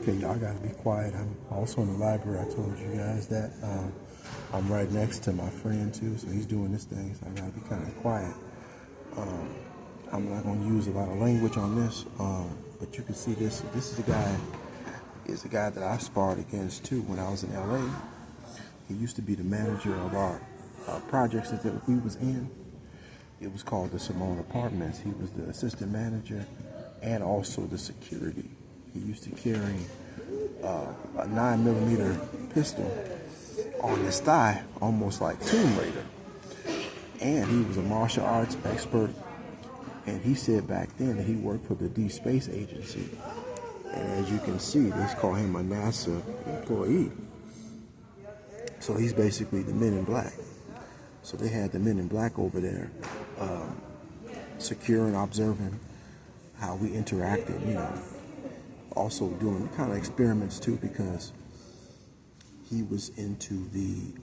Okay, y'all gotta be quiet. I'm also in the library. I told you guys that. I'm right next to my friend too, so he's doing this thing, so I gotta be kind of quiet. I'm not gonna use a lot of language on this, but you can see this. This is a guy that I sparred against too when I was in LA. He used to be the manager of our projects that we was in. It was called the Simone Apartments. He was the assistant manager and also the security. He used to carry a 9mm pistol on his thigh, almost like Tomb Raider. And he was a martial arts expert. And he said back then that he worked for the Deep Space Agency. And as you can see, they call him a NASA employee. So he's basically the Men in Black. So they had the Men in Black over there, securing, observing how we interacted, you know. Also doing kind of experiments too, because he was into the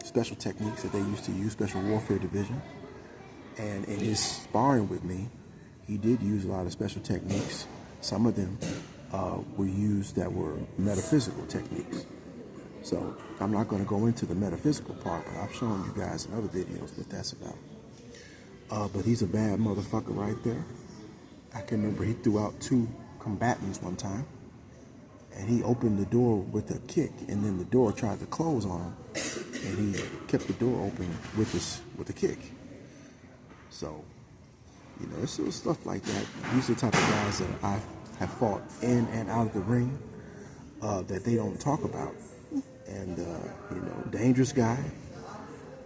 special techniques that they used to use, Special Warfare Division. And in his sparring with me, he did use a lot of special techniques. Some of them were used that were metaphysical techniques. So I'm not going to go into the metaphysical part, but I've shown you guys in other videos what that's about. But he's a bad motherfucker right there. I can remember he threw out 2 combatants one time, and he opened the door with a kick, and then the door tried to close on him, and he kept the door open with a kick. So, you know, it's stuff like that. These are the type of guys that I have fought in and out of the ring that they don't talk about. And, you know, dangerous guy,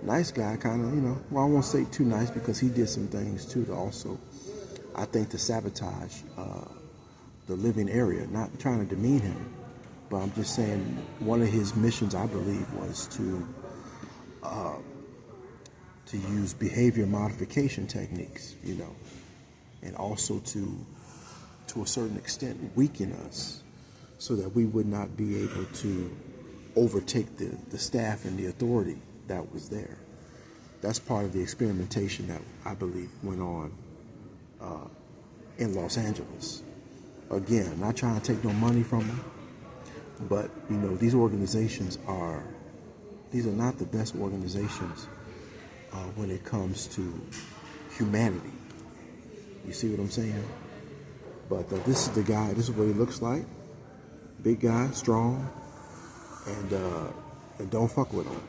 nice guy, kind of, you know, well, I won't say too nice because he did some things too to also, I think, to sabotage the living area. Not trying to demean him, but I'm just saying one of his missions, I believe, was to use behavior modification techniques, you know, and also to a certain extent weaken us so that we would not be able to overtake the staff and the authority that was there. That's part of the experimentation that I believe went on in Los Angeles. Again, not trying to take no money from them, but you know, these organizations are not the best organizations when it comes to humanity. You see what I'm saying? But this is the guy. This is what he looks like. Big guy, strong, and don't fuck with him.